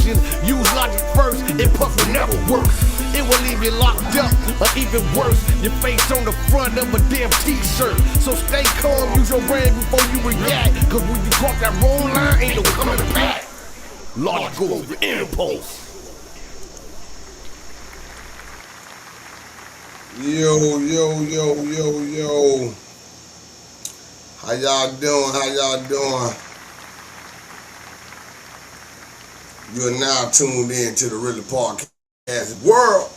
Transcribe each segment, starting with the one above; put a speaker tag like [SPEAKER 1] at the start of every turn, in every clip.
[SPEAKER 1] solution. Use logic first, impulse will never work. It will leave you locked up, or even worse, your face on the front of a damn t-shirt. So stay calm, use your brain before you react, cause when you cross that wrong line, ain't no coming back. Logic over impulse.
[SPEAKER 2] Yo, yo, yo, yo, yo. How y'all doing? How y'all doing? You are now tuned in to the Really Podcast World.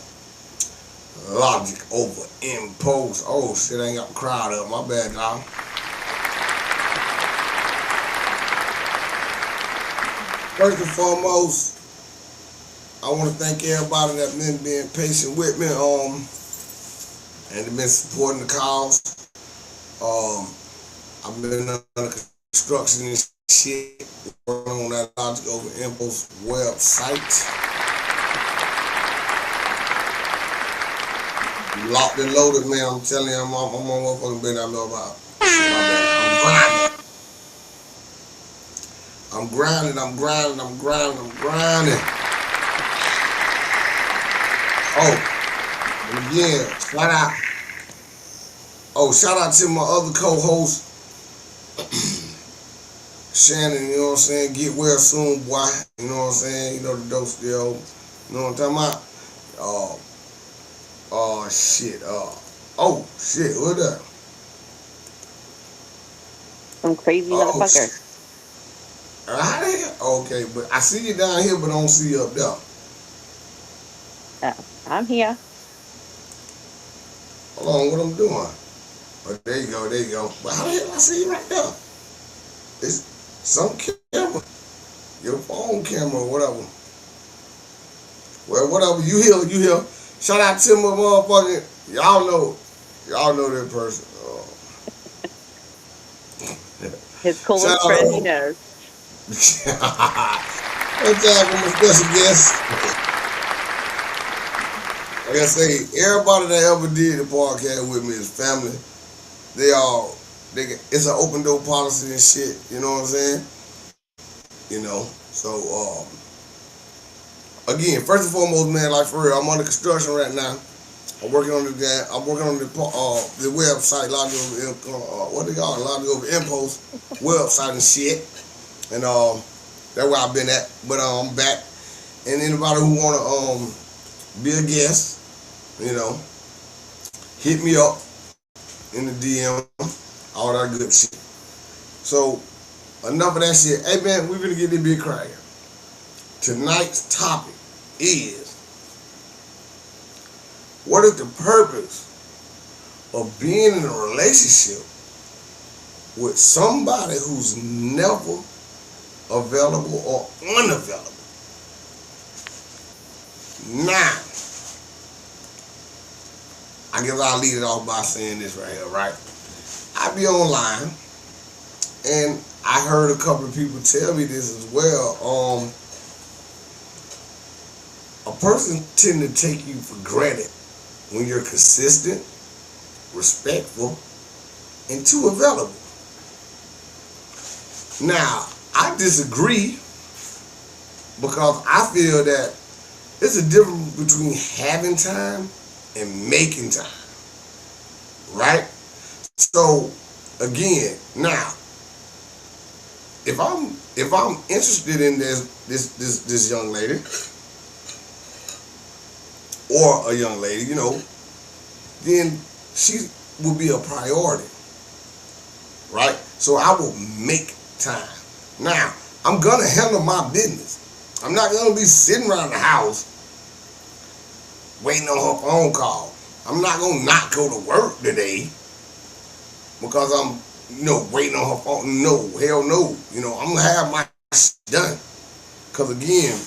[SPEAKER 2] Logic over impulse. Oh shit, I ain't got the crowd up. My bad, y'all. First and foremost, I want to thank everybody that's been being patient with me and been supporting the cause. I've been under construction and shit, working on that Logic over impulse website. Locked and loaded, man. I'm telling you, I'm on motherfucking been out there about. My bad. I'm grinding. I'm grinding. Oh, and again, shout out to my other co-host, Shannon, you know what I'm saying? Get well soon, boy. You know what I'm saying? You know the dope still. You know what I'm talking about? Shit. What up?
[SPEAKER 3] Some crazy motherfucker.
[SPEAKER 2] How the hell? Okay, but I see you down here, but I don't see you up there.
[SPEAKER 3] I'm here.
[SPEAKER 2] Hold on, what I'm doing? Oh, there you go. But how the hell I see you right there? It's some camera. Your phone camera or whatever. Well, whatever. You here. Shout out to my motherfucking, y'all know that person.
[SPEAKER 3] His coolest friend he knows.
[SPEAKER 2] What's up with my special guest? Like I say, everybody that ever did the podcast with me is family. It's an open door policy and shit, you know what I'm saying? You know, so, again, first and foremost, man, like for real, I'm under construction right now. I'm working on the website, Logic over impulse website and shit, and that's where I've been at. But I'm back, and anybody who wanna be a guest, you know, hit me up in the DM, all that good shit. So enough of that shit. Hey man, we're gonna get this big cracking. Tonight's topic is, what is the purpose of being in a relationship with somebody who's never available or unavailable? Now, I guess I'll lead it off by saying this right here, right? I be online, and I heard a couple of people tell me this as well. A person tend to take you for granted when you're consistent, respectful, and too available. Now, I disagree, because I feel that there's a difference between having time and making time, right? So, again, now, if I'm interested in this young lady, or a young lady, you know, then she will be a priority, right? So I will make time. Now, I'm gonna handle my business. I'm not gonna be sitting around the house waiting on her phone call. I'm not gonna not go to work today because I'm, waiting on her phone. No, hell no. I'm gonna have my shit done. Because again,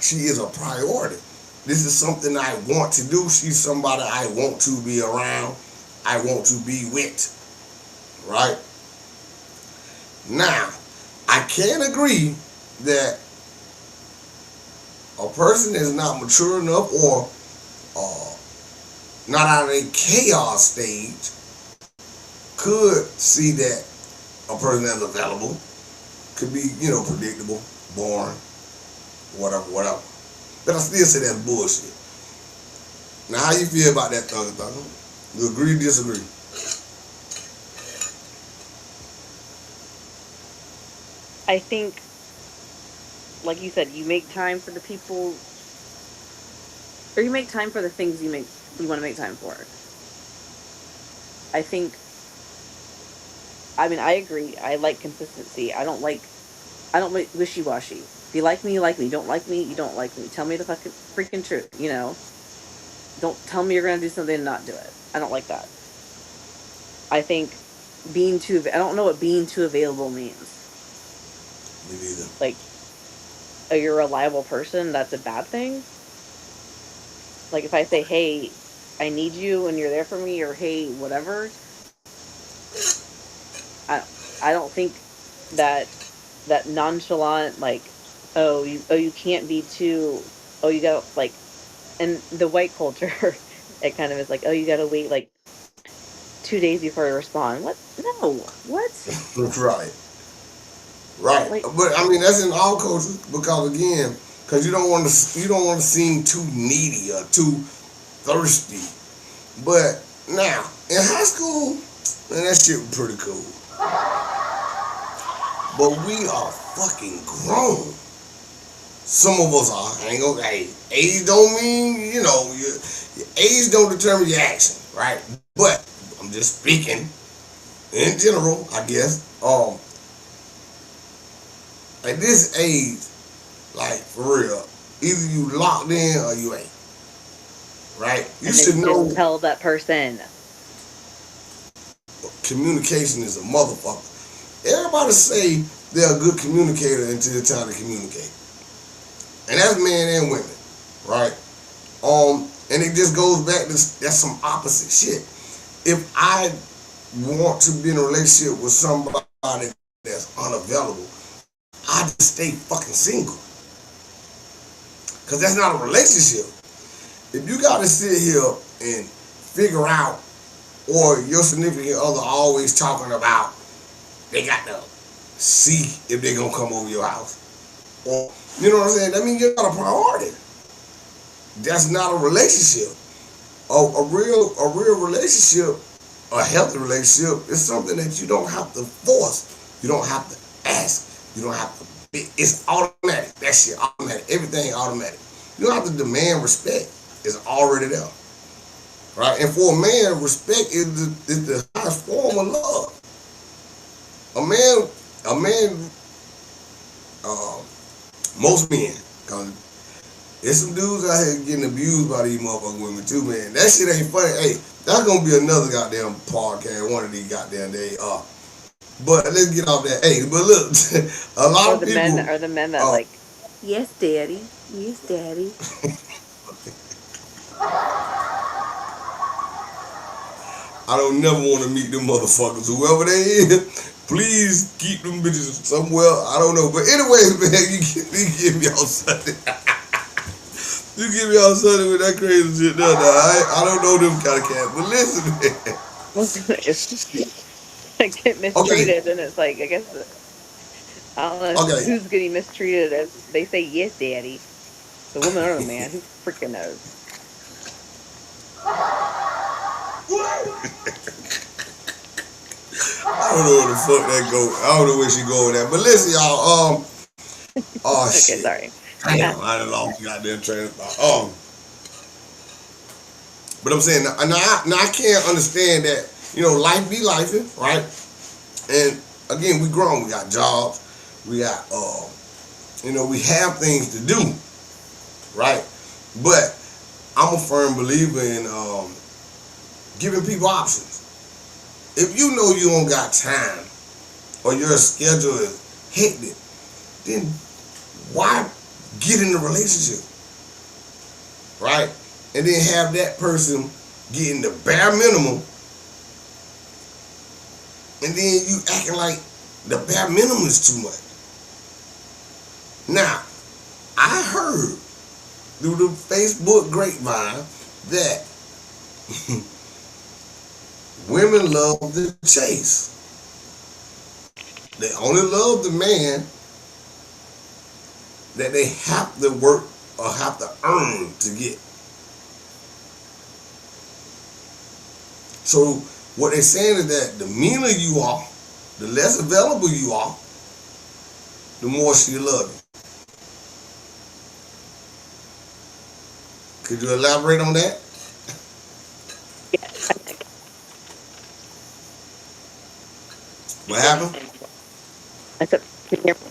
[SPEAKER 2] she is a priority. This is something I want to do. She's somebody I want to be around. I want to be with. Right? Now, I can agree that a person is not mature enough or not out of a chaos stage could see that a person that's available could be, predictable, boring, whatever. But I still say that's bullshit. Now, how you feel about that, Thugger? You agree, disagree?
[SPEAKER 3] I think, like you said, you make time for the people, or you make time for the things you want to make time for. I think. I mean, I agree. I like consistency. I don't like wishy washy. If you like me, you like me. Don't like me, you don't like me. Tell me the fucking freaking truth. Don't tell me you're gonna do something and not do it. I don't like that. I think I don't know what being too available means.
[SPEAKER 2] Me neither.
[SPEAKER 3] Like, are you a reliable person? That's a bad thing. Like, if I say, hey, I need you and you're there for me, or hey, whatever, I don't think that nonchalant, like, you can't be too, you gotta, like, in the white culture, it kind of is like, you gotta wait like 2 days before you respond. What? No. What?
[SPEAKER 2] Right.
[SPEAKER 3] Like,
[SPEAKER 2] But I mean, that's in all cultures because again, because you don't want to seem too needy or too thirsty. But now in high school, man, that shit was pretty cool. But we are fucking grown. Some of us are. I ain't gonna. Hey, age don't mean your age don't determine your action, right? But I'm just speaking in general, I guess. At this age, like for real, either you locked in or you ain't. Right? You
[SPEAKER 3] and
[SPEAKER 2] should
[SPEAKER 3] then
[SPEAKER 2] know
[SPEAKER 3] just tell that person.
[SPEAKER 2] communication is a motherfucker. Everybody say they're a good communicator until it's time to communicate. And that's men and women, right? And it just goes back to that's some opposite shit. If I want to be in a relationship with somebody that's unavailable, I just stay fucking single. Cause that's not a relationship. If you gotta sit here and figure out, or your significant other always talking about they got to see if they gonna come over your house. Or you know what I'm saying? That means you're not a priority. That's not a relationship. A real relationship, a healthy relationship, is something that you don't have to force. You don't have to ask. You don't have to be. It's automatic. That shit automatic. Everything automatic. You don't have to demand respect. It's already there. Right? And for a man, respect is the highest form of love. Most men, cause there's some dudes out here getting abused by these motherfucking women too, man. That shit ain't funny. Hey, that's gonna be another goddamn podcast one of these goddamn days. But let's get off that. Hey, but look, a lot of people
[SPEAKER 3] Are the men that like, yes, daddy, yes, daddy.
[SPEAKER 2] I don't never want to meet them motherfuckers. Whoever they is, please keep them bitches somewhere. I don't know. But anyways, man, you give me on Sunday. You give me on Sunday with that crazy shit. No, I don't know them kind of cats. But listen, man.
[SPEAKER 3] I get mistreated, and it's like, I guess, I don't know who's getting mistreated as they say, yes, daddy. The woman or the man, who freaking knows?
[SPEAKER 2] I don't know where the fuck that go. I don't know where she go with that. But listen, y'all. Oh
[SPEAKER 3] okay,
[SPEAKER 2] shit.
[SPEAKER 3] Sorry.
[SPEAKER 2] Damn, I done lost the goddamn train of thought. But I'm saying now I can't understand that. Life be lifing, right? And again, we grown. We got jobs. We got we have things to do, right? But I'm a firm believer in giving people options. If you know you don't got time or your schedule is hectic, then why get in a relationship, right? And then have that person getting the bare minimum, and then you acting like the bare minimum is too much. Now, I heard through the Facebook grapevine that women love the chase. They only love the man that they have to work or have to earn to get. So what they're saying is that the meaner you are, the less available you are, the more she love you. Could you elaborate on that?
[SPEAKER 3] Yeah.
[SPEAKER 2] What happened?
[SPEAKER 3] I said, can you hear me?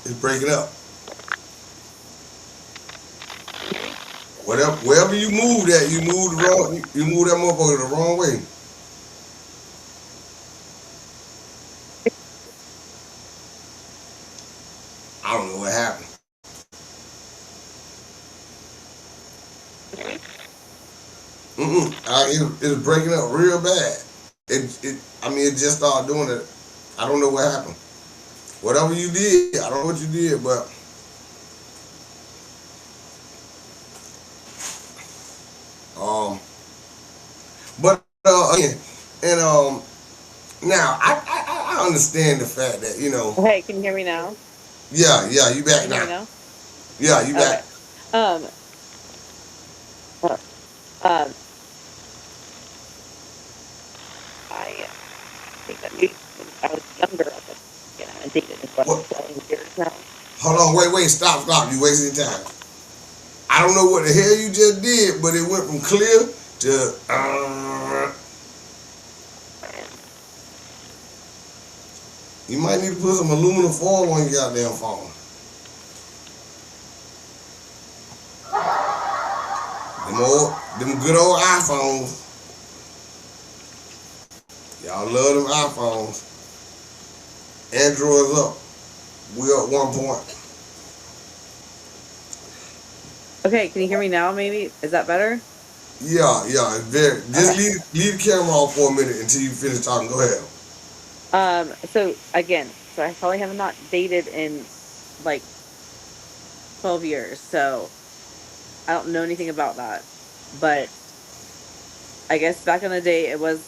[SPEAKER 2] It's breaking up. Wherever you move that, you move that motherfucker the wrong way. I don't know what happened. It's breaking up real bad. It just started doing it. I don't know what happened. Whatever you did, I don't know what you did, but um, again, and now I understand the fact that
[SPEAKER 3] Okay, can you hear me now?
[SPEAKER 2] yeah, you back
[SPEAKER 3] Can you hear me
[SPEAKER 2] now.
[SPEAKER 3] now?
[SPEAKER 2] Yeah, you
[SPEAKER 3] Okay.
[SPEAKER 2] back.
[SPEAKER 3] Um, uh, um, I think that maybe when I was younger, I haven't dated in about
[SPEAKER 2] What?
[SPEAKER 3] 7 years now.
[SPEAKER 2] Hold on, wait, stop. You wasting time. I don't know what the hell you just did, but it went from clear to You might need to put some aluminum foil on your goddamn phone. Them good old iPhones. Y'all love them iPhones. Android's up. We up 1 point.
[SPEAKER 3] Okay, can you hear me now? Maybe is that better?
[SPEAKER 2] Yeah. Very. Just
[SPEAKER 3] Okay.
[SPEAKER 2] leave the camera off for a minute until you finish talking. Go ahead.
[SPEAKER 3] So again, so I probably have not dated in like 12 years, so I don't know anything about that. But I guess back in the day, it was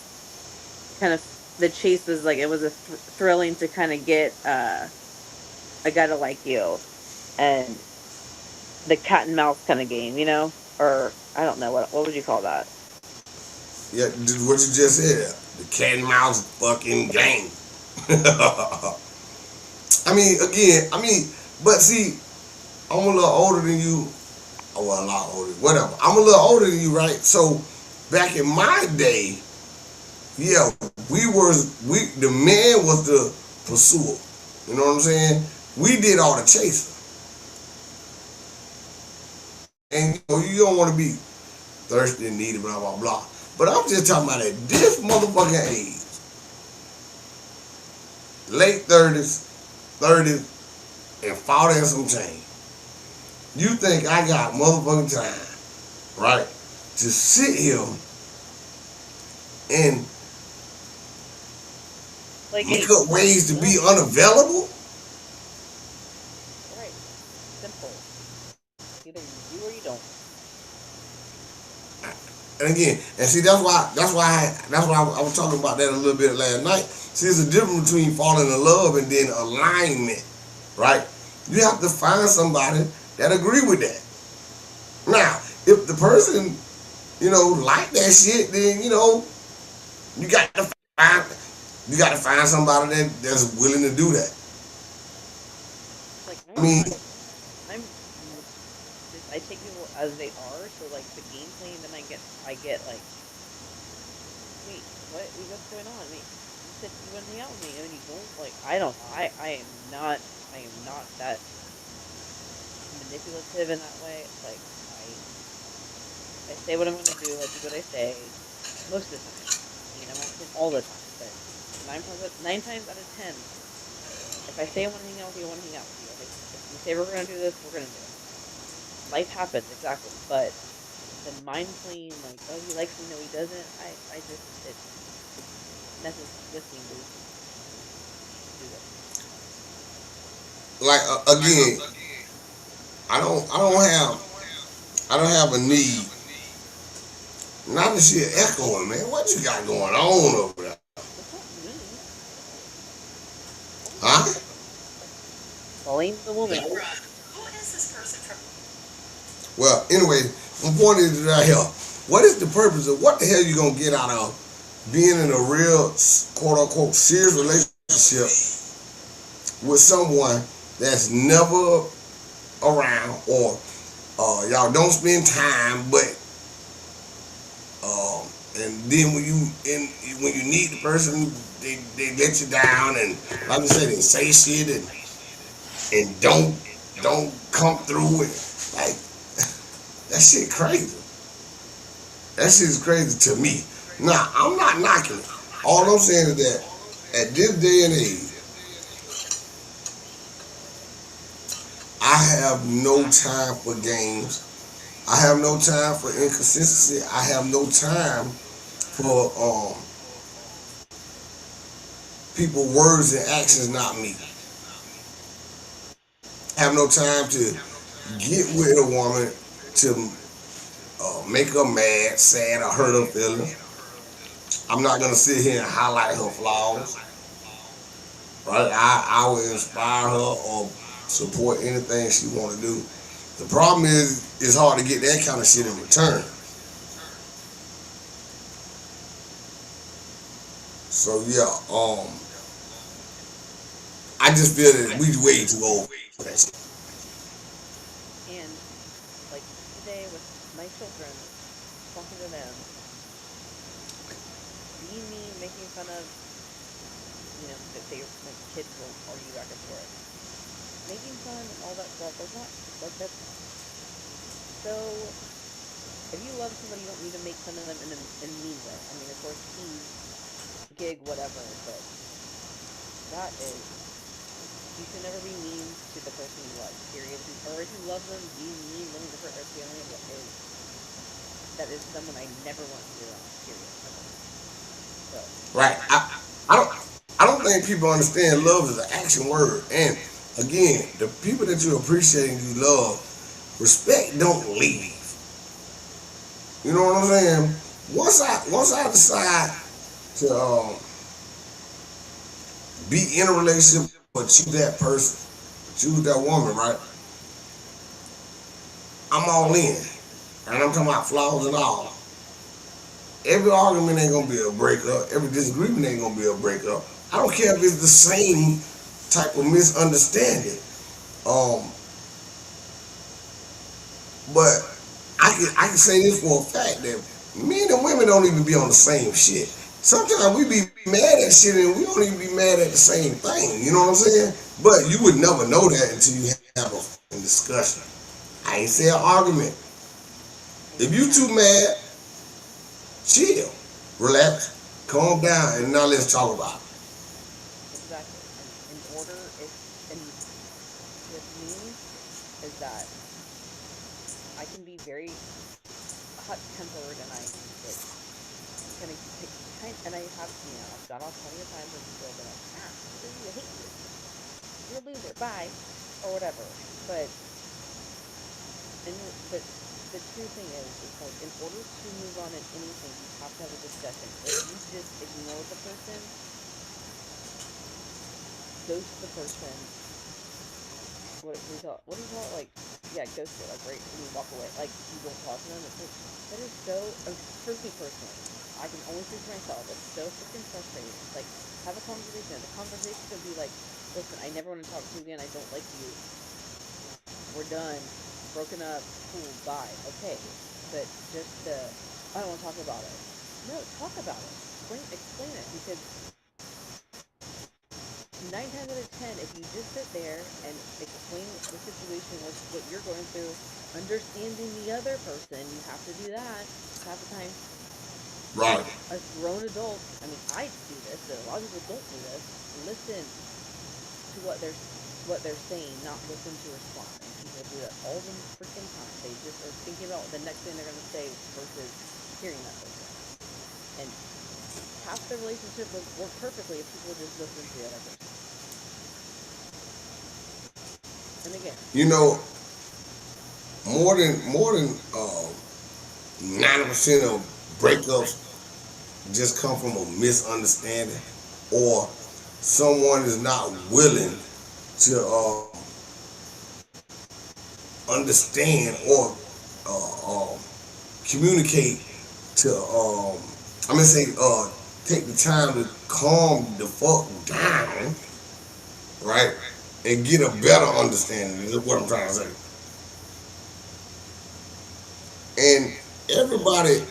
[SPEAKER 3] kind of the chase was like it was a thrilling to kind of get a guy to like you, and the cat and mouse kind of game, or I don't know what would you call that?
[SPEAKER 2] Yeah, what you just said. The cat and mouse fucking game. But see, I'm a little older than you. Oh, well, a lot older. Whatever. I'm a little older than you, right? So, back in my day, yeah, the man was the pursuer. You know what I'm saying? We did all the chasing. And you don't want to be thirsty and needy, blah, blah, blah. But I'm just talking about at this motherfucking age, late 30s, and 40 and some change. You think I got motherfucking time, right, to sit here and
[SPEAKER 3] Like
[SPEAKER 2] make up ways to be unavailable?
[SPEAKER 3] right, simple. Either you do or you don't.
[SPEAKER 2] And again, and see that's why I was talking about that a little bit last night. See, there's a difference between falling in love and then alignment, right? You have to find somebody that agree with that. Now, if the person, like that shit, then you got to find somebody that's willing to do that.
[SPEAKER 3] Like
[SPEAKER 2] I mean,
[SPEAKER 3] I'm just I take people as they are. So like the game playing, then I get like, wait, what's going on? I mean, you said you want to hang out with me, and then you don't. Like I don't know. I am not that manipulative in that way. Like I say what I'm going to do. I do what I say most of the time. I mean, I'm not saying all the time, but nine times out of 10, if I say I want to hang out with you, I want to hang out with you. If we say we're going to do this, we're going to do it. Life happens, exactly. But the mind playing, like, oh, he likes me, no, he doesn't. It messes with me mostly. Do that.
[SPEAKER 2] like again, I don't have a need. Not that shit echoing, man. What you got going on over there?
[SPEAKER 3] That's not me.
[SPEAKER 2] Huh?
[SPEAKER 3] Blame the woman.
[SPEAKER 2] Well, anyway, my point is right here. What is the purpose of what the hell you gonna get out of being in a real quote unquote serious relationship with someone that's never around, or y'all don't spend time, but and then when you need the person, they let you down, and like I said, they say shit and don't come through it. Like, that shit crazy. That shit is crazy to me. Now, I'm not knocking it. All I'm saying is that at this day and age, I have no time for games. I have no time for inconsistency. I have no time for people words and actions not me. I have no time to get with a woman to make her mad, sad, or hurt her feelings. I'm not gonna sit here and highlight her flaws. Right? I will inspire her or support anything she want to do. The problem is it's hard to get that kind of shit in return. So yeah, I just feel that we way too old for that shit.
[SPEAKER 3] And like today with my children, talking to them, being me, making fun of, that my kids will argue back and forth, making fun and all that stuff. That's not like that's so. If you love somebody, you don't need to make fun of them in a mean way. I mean, of course, gig, whatever, but that is, you should never be mean to the person you love, period. Or if you love them, being mean, wanting to hurt their feelings, that is someone I never want to be around, period. So.
[SPEAKER 2] Right. I don't think people understand love is an action word. And again, the people that you appreciate and you love, respect don't leave. You know what I'm saying? Once I decide to be in a relationship but choose that person, choose that woman, right? I'm all in. And I'm talking about flaws and all. Every argument ain't gonna be a breakup. Every disagreement ain't gonna be a breakup. I don't care if it's the same type of misunderstanding. But I can say this for a fact that men and women don't even be on the same shit. Sometimes we be mad at shit and we don't even be mad at the same thing. You know what I'm saying? But you would never know that until you have a discussion. I ain't say an argument. If you too mad, chill, relax, calm down, and now let's talk about it.
[SPEAKER 3] Exactly. And in order, and with me, is that I can be very hot-tempered, and I kind of and I have, I've got off plenty of times where people have been like, I hate you, you're a loser, bye, or whatever. But the true thing is like, in order to move on in anything, you have to have a discussion. If you just ignore the person, ghost the person, what do you call it? Like, yeah, ghost it, like, right, when you walk away, like, you don't talk to them, it's like, that is so, for me personally, I can only speak for myself, it's so freaking frustrating. Like, have a conversation. The conversation could be like, listen, I never want to talk to you again, I don't like you, we're done, broken up, cool, bye, okay. But just I don't want to talk about it. No, talk about it. Explain it, because 9 times out of 10, if you just sit there and explain the situation, what you're going through, understanding the other person, you have to do that half the time.
[SPEAKER 2] Right.
[SPEAKER 3] As grown adults, I mean, I do this, but a lot of people don't do this. Listen to what they're saying, not listen to respond. And people do that all the freaking time. They just are thinking about the next thing they're going to say versus hearing that person. And half the relationship would work perfectly if people just listen to the other person. And again,
[SPEAKER 2] more than 90% of breakups just come from a misunderstanding, or someone is not willing to understand or communicate to I'm gonna say take the time to calm the fuck down, right, and get a better understanding. Is what I'm trying to say. And everybody,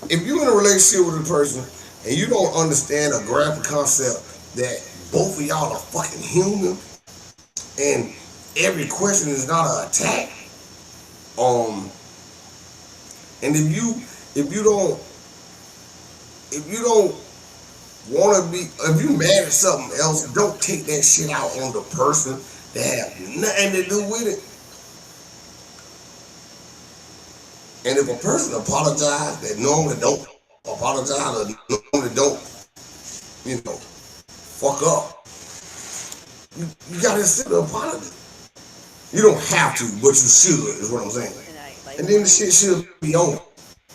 [SPEAKER 2] if you're in a relationship with a person and you don't understand or grasp the concept that both of y'all are fucking human and every question is not an attack, um, and if you don't want to be, if you mad at something else, don't take that shit out on the person that have nothing to do with it. And if a person apologize that normally don't apologize or normally don't, fuck up, you gotta accept the apology. You don't have to, but you should, is what I'm saying.
[SPEAKER 3] And
[SPEAKER 2] And then the shit should be on.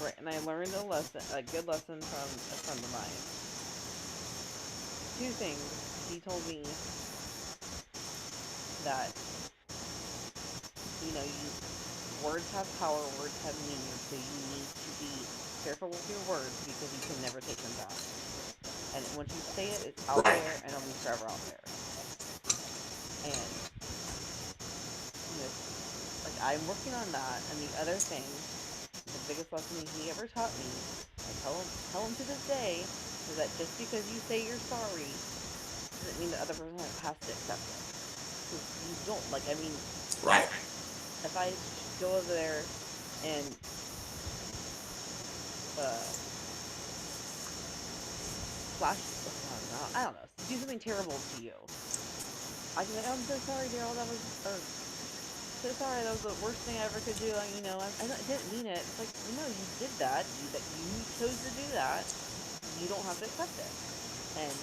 [SPEAKER 3] right, and I learned a good lesson from a friend of mine. Two things. He told me that, words have power, words have meaning, so you need to be careful with your words because you can never take them back. And once you say it, it's out
[SPEAKER 2] Right.
[SPEAKER 3] there and it'll be forever out there. And this, like, I'm working on that. And the other thing, the biggest lesson he ever taught me, I tell him to this day, is that just because you say you're sorry doesn't mean the other person has to accept it. Because you don't,
[SPEAKER 2] Right.
[SPEAKER 3] if I go over there and flash, I don't know, do something terrible to you, I can be like, oh, I'm so sorry, Daryl, so sorry, that was the worst thing I ever could do. I didn't mean it. It's like, no, you did that. You chose to do that. You don't have to accept it. And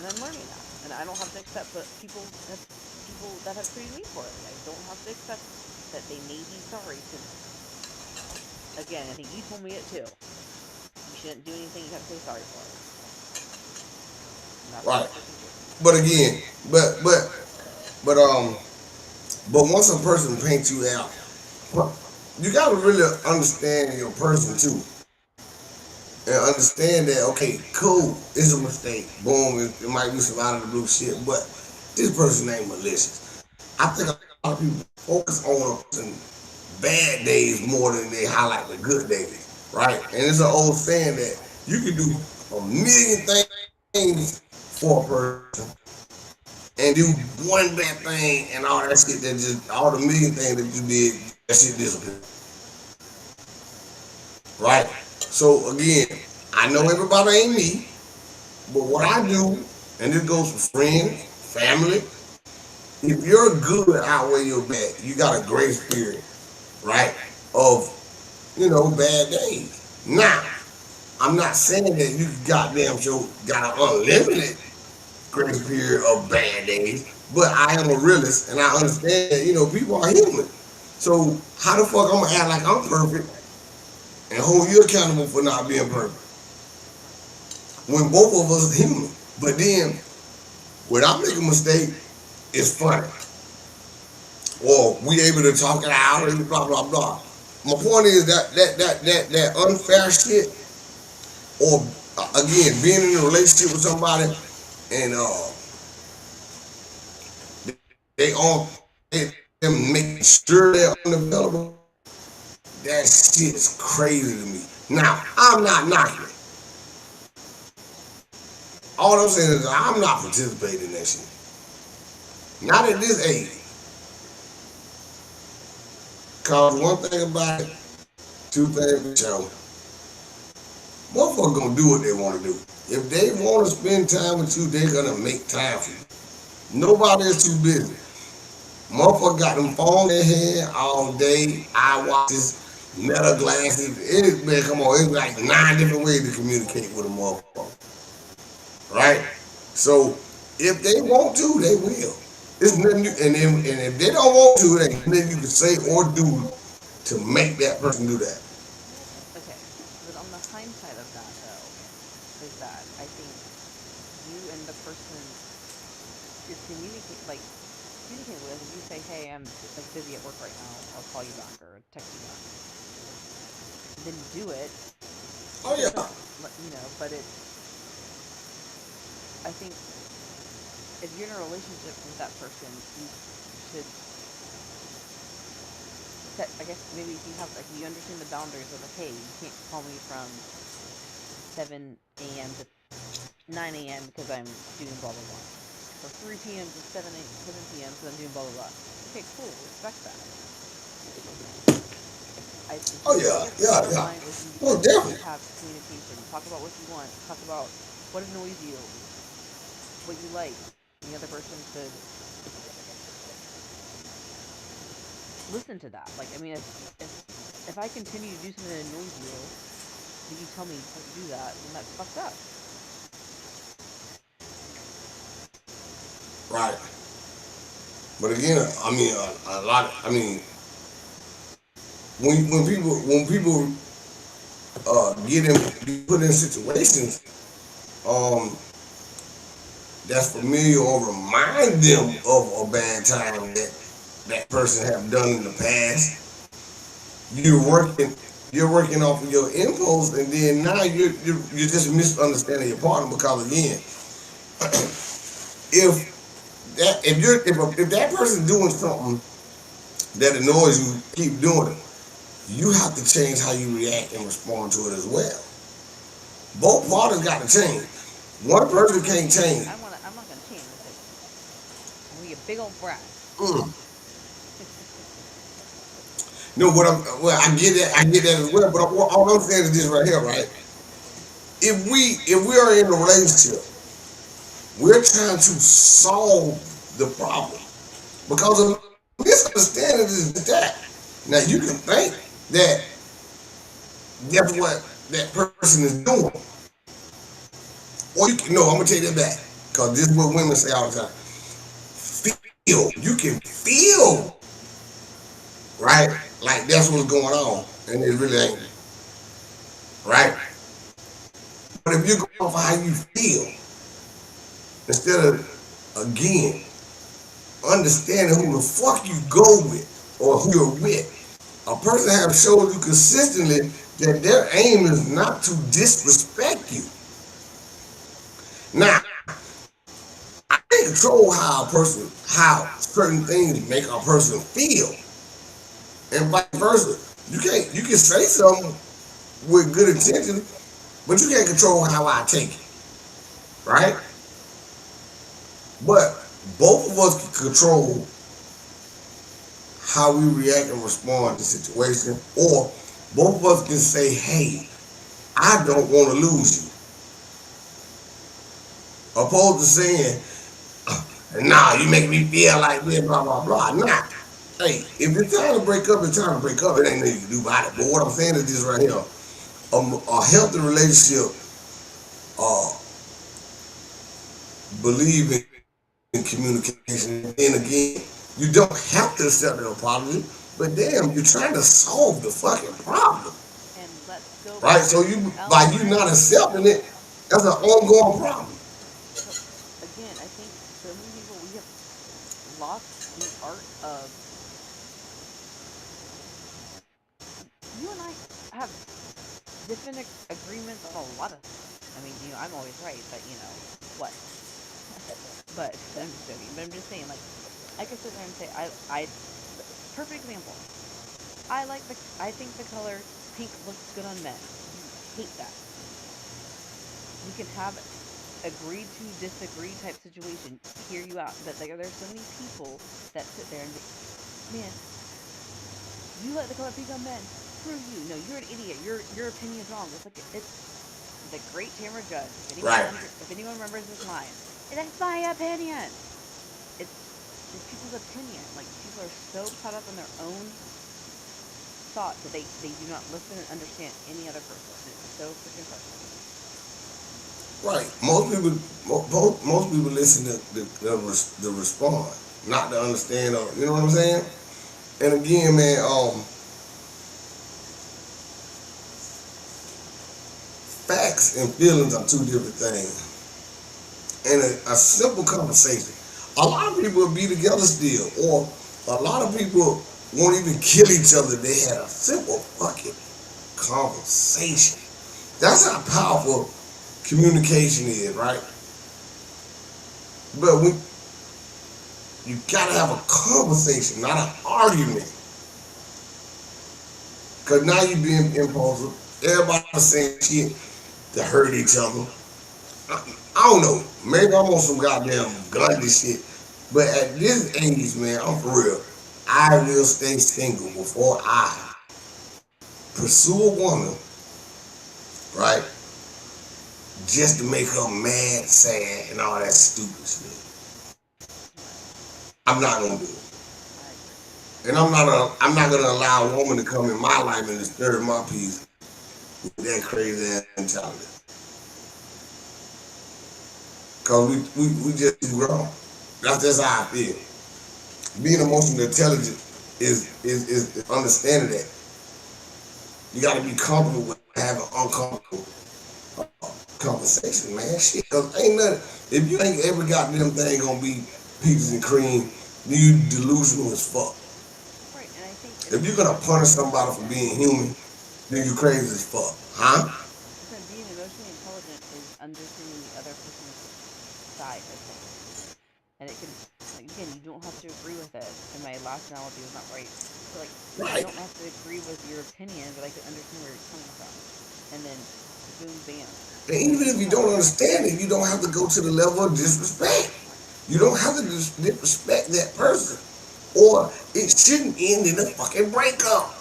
[SPEAKER 3] I'm learning that. And I don't have to accept people that have treated me poorly. I don't have to accept that they may be sorry. Because, again, I think you told me it too. You shouldn't do anything you have to say sorry for.
[SPEAKER 2] Right. But again, but once a person paints you out, you gotta really understand your person too. And understand that, okay, cool, it's a mistake. Boom, it might be some out of the blue shit, but this person ain't malicious. I think a lot of people focus on a person bad days more than they highlight the good days, right? And it's an old saying that you can do a million things for a person and do one bad thing and all that shit that just, all the million things that you did, that shit disappeared. Right? So again, I know everybody ain't me, but what I do, and this goes for friends, family, if your good outweigh your bad, you got a grace period, right? Of, bad days. Now, I'm not saying that you goddamn sure got an unlimited grace period of bad days, but I am a realist and I understand that, people are human. So how the fuck I'm gonna act like I'm perfect and hold you accountable for not being perfect when both of us are human? But then when I make a mistake, it's funny. Or we able to talk it out and blah blah blah. My point is that unfair shit, or again being in a relationship with somebody and they on them making sure they're unavailable. That shit is crazy to me. Now I'm not knocking it. All I'm saying is I'm not participating in that shit. Not at this age. Cause one thing about it, two things for sure. Motherfuckers gonna do what they wanna do. If they wanna spend time with you, they're gonna make time for you. Nobody is too busy. Motherfucker got them phones in their head all day, eye watches, metal glasses. Man, come on, it's like 9 different ways to communicate with a motherfucker. Right? So if they want to, they will. It's nothing and if they don't want to, there's nothing you can say or do to make that person do that.
[SPEAKER 3] Okay, but on the hindsight of that, though, is that I think you and the person you're communicating, communicate with. If you say, "Hey, I'm like busy at work right now. I'll call you back or text you back," then do it. You
[SPEAKER 2] Oh
[SPEAKER 3] can
[SPEAKER 2] yeah.
[SPEAKER 3] still, but I think if you're in a relationship with that person, you should set. I guess maybe if you have like you understand the boundaries of like, hey, you can't call me from 7 a.m. to 9 a.m. because I'm doing blah blah blah, or 3 p.m. to 7 p.m. because I'm doing blah blah blah. Okay, cool. Respect that. If
[SPEAKER 2] Oh
[SPEAKER 3] you
[SPEAKER 2] yeah.
[SPEAKER 3] if you
[SPEAKER 2] Yeah.
[SPEAKER 3] don't
[SPEAKER 2] Yeah.
[SPEAKER 3] mind, if you
[SPEAKER 2] Well,
[SPEAKER 3] definitely
[SPEAKER 2] definitely.
[SPEAKER 3] have communication, talk about what you want, talk about what annoys you, what you like, and the other person should listen to that. Like, I mean, if I continue to do something that annoys you, but you tell me don't do that, then that's fucked up.
[SPEAKER 2] Right. But again, I mean, a lot. I mean, when people get put in situations um that's familiar or remind them of a bad time that that person have done in the past, you're working you're working off of your impulse, and then now you're just misunderstanding your partner because again, if if that person's doing something that annoys you, keep doing it. You have to change how you react and respond to it as well. Both parties got to change. One
[SPEAKER 3] I'm not
[SPEAKER 2] person
[SPEAKER 3] gonna
[SPEAKER 2] can't
[SPEAKER 3] change.
[SPEAKER 2] change.
[SPEAKER 3] I'm not gonna change. I said I'm gonna be a big old brat.
[SPEAKER 2] Mm. No, well, I get that as well. But all I'm saying is this right here, right? If we are in a relationship, we're trying to solve the problem because a misunderstanding is that. Now you can think that that's what that person is doing, or you can, no, I'm gonna take that back because this is what women say all the time. Feel, you can feel, right? Like that's what's going on, and it really ain't, right? But if you go off how you feel instead of again understanding who the fuck you go with or who you're with, a person have showed you consistently that their aim is not to disrespect you. Now, I can't control how certain things make a person feel, and vice versa. You can say something with good intention, but you can't control how I take it, right? But both of us can control how we react and respond to situation, or both of us can say, "Hey, I don't want to lose you," opposed to saying, "Nah, you make me feel like this, blah blah blah." Nah, hey, if it's time to break up, it's time to break up. It ain't nothing you can do about it. But what I'm saying is this right here: a healthy relationship uh, believe in communication. And again, you don't have to accept an apology, but damn, you're trying to solve the fucking problem.
[SPEAKER 3] And let's go
[SPEAKER 2] Right?
[SPEAKER 3] back
[SPEAKER 2] So
[SPEAKER 3] to
[SPEAKER 2] you by you not
[SPEAKER 3] elements.
[SPEAKER 2] accepting it, that's an ongoing problem.
[SPEAKER 3] So again, I think so many people we have lost the art of. You and I have different agreements on a lot of things. I mean, I'm always right, but what? But I'm just joking. But I'm just saying, like, I could sit there and say, perfect example. I think the color pink looks good on men. You hate that. We can have agreed to disagree type situation. Hear you out. But there's so many people that sit there and be, man, you like the color pink on men. Screw you. No, you're an idiot. Your opinion's wrong. It's like it's the great Tamara Judge.
[SPEAKER 2] Right.
[SPEAKER 3] If anyone remembers this line, that's my opinion. It's people's opinion. Like people are so caught up in their own thoughts that they do not listen and understand any other person. And it's so freaking frustrating.
[SPEAKER 2] Right. Most people listen to the response, not to understand. You know what I'm saying? And again, man, facts and feelings are two different things. And a simple conversation. A lot of people will be together still, or a lot of people won't even kill each other. They had a simple fucking conversation. That's how powerful communication is, right? But you gotta have a conversation, not an argument. Cause now you being impulsive. Everybody's saying shit to hurt each other. I don't know. Maybe I'm on some goddamn gundy shit. But at this age, man, I'm for real. I will stay single before I pursue a woman, right? Just to make her mad, sad, and all that stupid shit. I'm not gonna do it. And I'm not gonna allow a woman to come in my life and disturb my peace with that crazy ass mentality. Cause we just too grown. That's how I feel. Being emotionally intelligent is understanding that. You gotta be comfortable with having uncomfortable conversation, man. Shit. Cause ain't nothing, if you ain't ever got them thing gonna be peaches and cream, you delusional as fuck.
[SPEAKER 3] Right, and I think
[SPEAKER 2] If you're gonna punish somebody for being human, then you crazy as fuck. Huh?
[SPEAKER 3] being emotionally intelligent is understanding the other person's side of things. And it can, like, again, you don't have to agree with it. And my last analogy was not right. So, like, I
[SPEAKER 2] Right.
[SPEAKER 3] don't have to agree with your opinion, but I can understand where you're coming from. And then, boom, bam.
[SPEAKER 2] And even if you don't understand it, you don't have to go to the level of disrespect. You don't have to disrespect that person. Or it shouldn't end in a fucking breakup.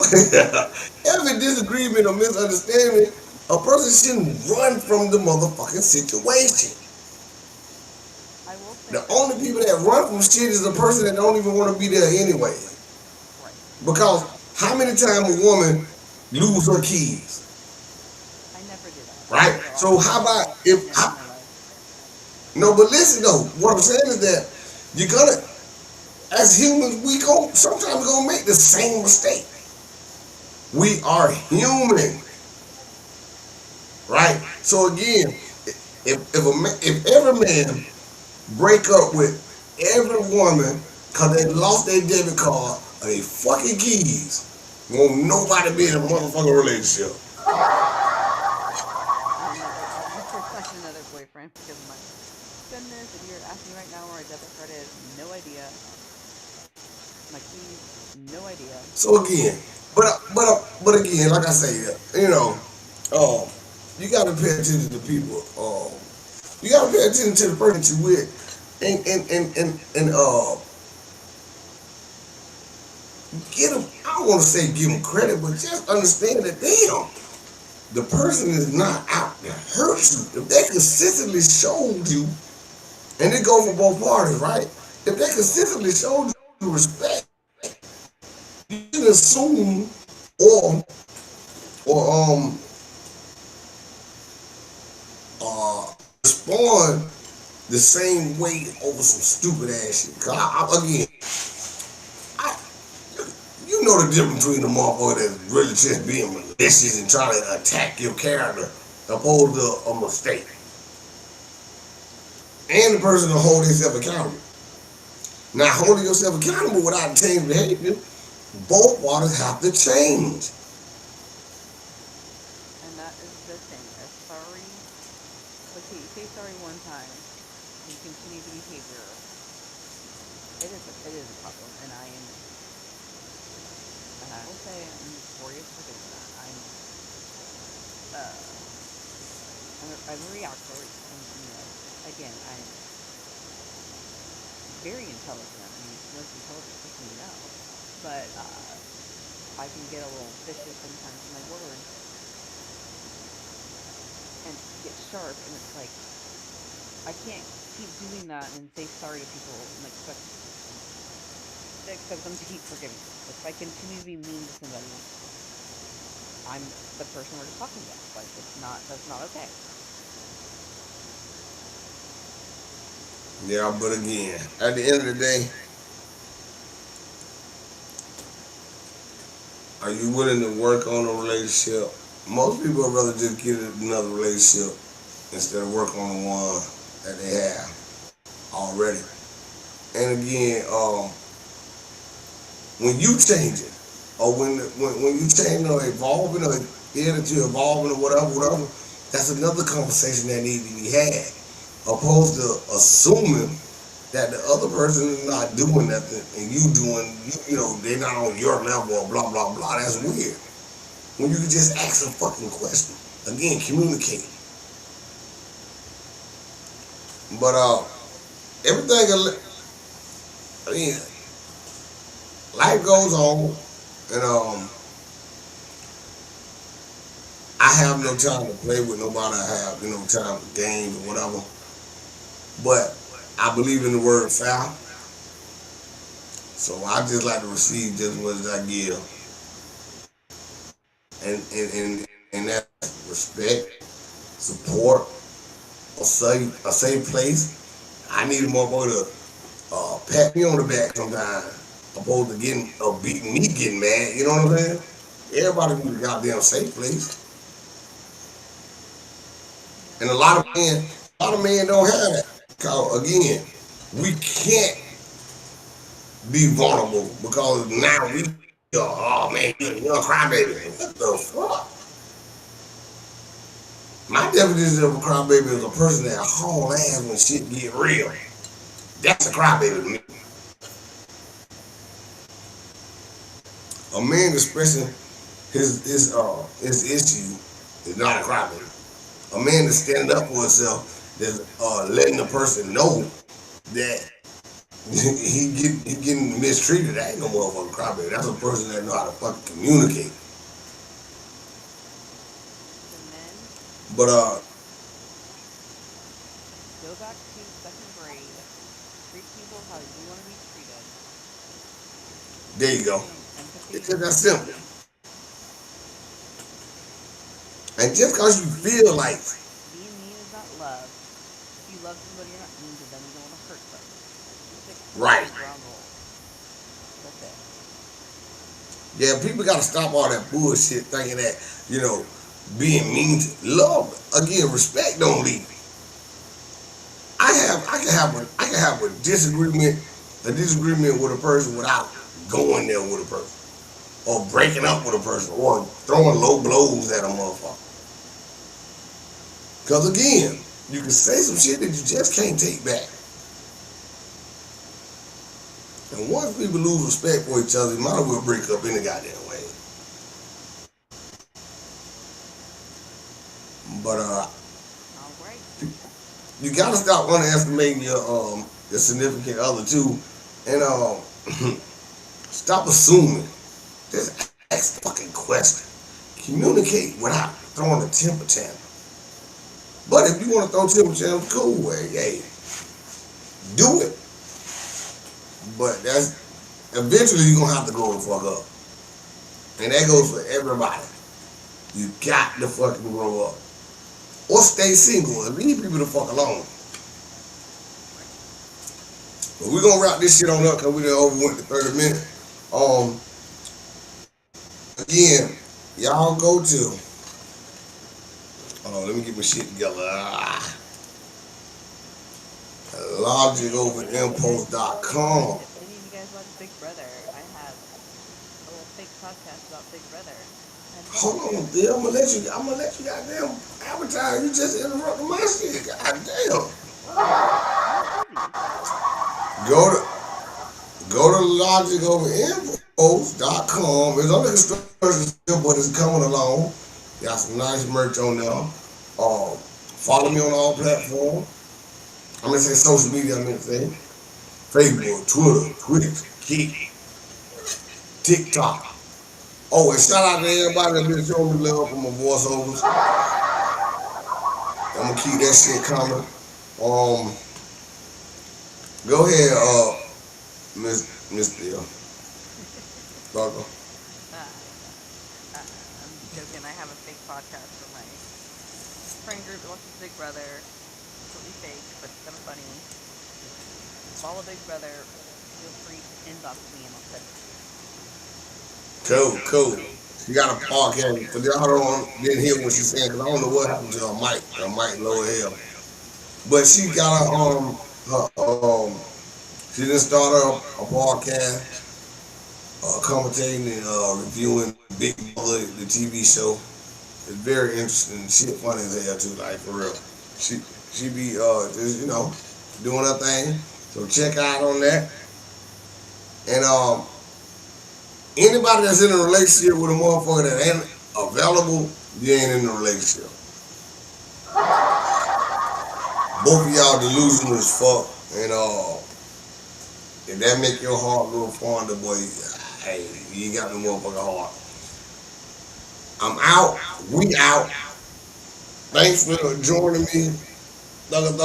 [SPEAKER 2] Every disagreement or misunderstanding, a person shouldn't run from the motherfucking situation.
[SPEAKER 3] I will say,
[SPEAKER 2] The only people that run from shit is the person that don't even want to be there anyway.
[SPEAKER 3] right.
[SPEAKER 2] Because how many times a woman lose her keys,
[SPEAKER 3] I never did that.
[SPEAKER 2] right? So how about if no, but listen though, what I'm saying is that you're gonna, as humans, sometimes we're gonna make the same mistake. We are human, right? So again, if every man break up with every woman because they lost their debit card or their fucking keys, won't nobody be in a motherfucking relationship.
[SPEAKER 3] I'll never find another boyfriend because my goodness, if you're asking me right now where my debit card is, no idea. My keys, no idea.
[SPEAKER 2] So again, but again, like I say, um, you gotta pay attention to people. You gotta pay attention to the person that you're with, and get them. I don't want to say give them credit, but just understand that damn, the person is not out to hurt you. If they consistently showed you, and it go for both parties, right? If they consistently showed you respect, you can assume or respond the same way over some stupid ass shit. Cause again, I, you know the difference between the motherfucker that's really just being malicious and trying to attack your character opposed to a mistake. And the person to hold themselves accountable. Now, holding yourself accountable without changing behavior, both parties have to change.
[SPEAKER 3] And that is the thing. Sorry, okay, you say sorry one time, you continue the behavior. It is a problem, and I will say I'm notorious for doing that. I'm a reactor, and again, I'm very intelligent. I mean, the most intelligent person you know, but I can get a little vicious sometimes with my words and get sharp, and it's like I can't keep doing that and say sorry to people and expect them to keep forgiving me. If I continue to be mean to somebody, I'm the person we're just talking about. Like that's not okay.
[SPEAKER 2] Yeah, but again, at the end of the day, are you willing to work on a relationship? Most people would rather just get another relationship instead of work on the one that they have already. And again, when you change it, or when you change or evolving, or yeah, that you're evolving or whatever, that's another conversation that needs to be had. Opposed to assuming that the other person is not doing nothing and you doing, they're not on your level or blah blah blah. That's weird. When you can just ask a fucking question. Again, communicate. But everything, I mean, life goes on, and I have no time to play with nobody. I have time for games or whatever. But I believe in the word foul, so I just like to receive just what I give, and that respect, support, a safe place. I need a motherfucker to pat me on the back sometimes, opposed to beating me getting mad. You know what I'm saying? Everybody needs a goddamn safe place, and
[SPEAKER 3] Yeah, for me,
[SPEAKER 2] a lot of men don't have that. Cause again, we can't be vulnerable because now we are, oh man, you're a crybaby. What the fuck? My definition of a crybaby is a person that haul ass when shit get real. That's a crybaby to me. A man expressing his issue is not a crybaby. A man that's standing up for himself, that's letting the person know that he getting mistreated. That ain't no motherfucking crybaby. That's a person that know how to fucking communicate.
[SPEAKER 3] to men,
[SPEAKER 2] But
[SPEAKER 3] go back to second grade, treat people how you want to be treated,
[SPEAKER 2] there you go.
[SPEAKER 3] showing
[SPEAKER 2] It's
[SPEAKER 3] empathy
[SPEAKER 2] just
[SPEAKER 3] and
[SPEAKER 2] that simple.
[SPEAKER 3] empathy.
[SPEAKER 2] And just because you feel like
[SPEAKER 3] Being mean is not love. If you love somebody, you're not mean to them. You don't want to hurt them. You stick to
[SPEAKER 2] right,
[SPEAKER 3] those ground rules. That's it.
[SPEAKER 2] yeah, people gotta stop all that bullshit thinking that being mean to love again. Respect don't leave. I can have a disagreement with a person without going there with a person, or breaking up with a person, or throwing low blows at a motherfucker. Because again, you can say some shit that you just can't take back. And once people lose respect for each other, you might as well break up any goddamn way. But
[SPEAKER 3] All right.
[SPEAKER 2] you gotta stop underestimating your significant other too, and stop assuming. Just ask fucking question. Communicate without throwing a temper tantrum. But if you want to throw temper tantrums, cool. Hey, do it. But that's eventually you're gonna have to grow the fuck up, and that goes for everybody. You got to fucking grow up, or stay single and leave people the fuck alone. But we're gonna wrap this shit on up because we done overwent the 30 minutes. Again, y'all go to. Hold on, let me get my shit together. LogicOverImpulse.com.
[SPEAKER 3] If any of you guys watch Big Brother, I have a little fake podcast about Big Brother. And
[SPEAKER 2] Hold on, dear. I'm gonna let you goddamn advertise. You just interrupted my shit. Goddamn.
[SPEAKER 3] I'm busy.
[SPEAKER 2] Go to LogicOverImpulse.com. It's under construction still, but it's coming along. Got some nice merch on there. Follow me on all platforms. I'm gonna say social media. I'm gonna say Facebook, Twitter, Twitch, Kick, TikTok. Oh, and shout out to everybody that been showing me love for my voiceovers. I'm gonna keep that shit coming. Um, Go ahead, Miss Bill. Welcome.
[SPEAKER 3] I'm joking. I have a fake podcast for my friend group that watches Big Brother. Completely fake, but it's kind of funny. Follow Big Brother. Feel free to inbox me and I'll send it to you.
[SPEAKER 2] Cool. You got a podcast, but y'all didn't hear what she said because I don't know what happened to her mic. Her mic low as hell. But she got her She just started a podcast, commentating and reviewing Big Brother, the TV show. It's very interesting. She funny as hell too, like for real. She be just, doing her thing. So check out on that. And anybody that's in a relationship with a motherfucker that ain't available, you ain't in a relationship. Both of y'all delusional as fuck. And if that make your heart go fonder, boy, hey, you ain't got no motherfucking heart. I'm out. We out. Thanks for joining me. Thugger.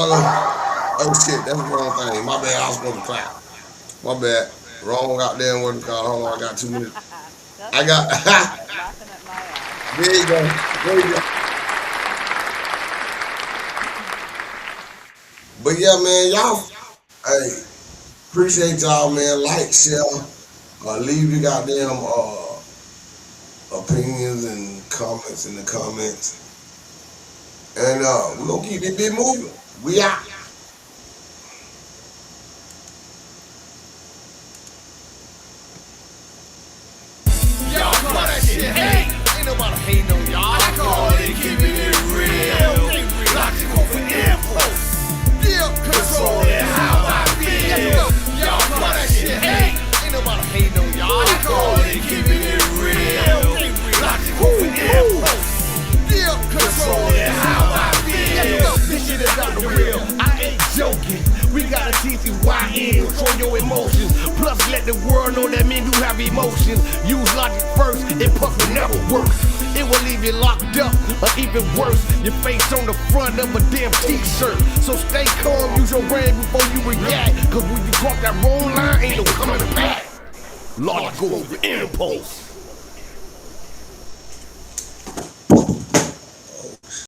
[SPEAKER 2] Oh shit, that's the wrong thing. My bad, I was supposed to clap. My bad. Wrong out there in what it's called. Hold on, I got 2 minutes. I got
[SPEAKER 3] laughing at my ass.
[SPEAKER 2] there you go. There you go. But yeah, man, y'all, hey, appreciate y'all, man. Like, share, leave your goddamn opinions and comments in the comments. And we're gonna keep this bit moving. We out.
[SPEAKER 1] Y'all call that shit hate. Ain't nobody hating on y'all. I call it keeping it real. Logical for impulse. Yeah, controlling how I feel. Y'all call that shit hate. Ain't nobody hating on y'all. I call it keeping it real. Logical for impulse. Yeah, controlling how I feel. This shit is not the real. I ain't joking. We gotta teach you why in. Control your emotions. Plus let the world know that men do have emotions. Use logic first, impulse will never work. It will leave you locked up, or even worse, your face on the front of a damn t-shirt. So stay calm, use your brain before you react. Cause when you cross that wrong line, ain't no coming back. Logical over impulse.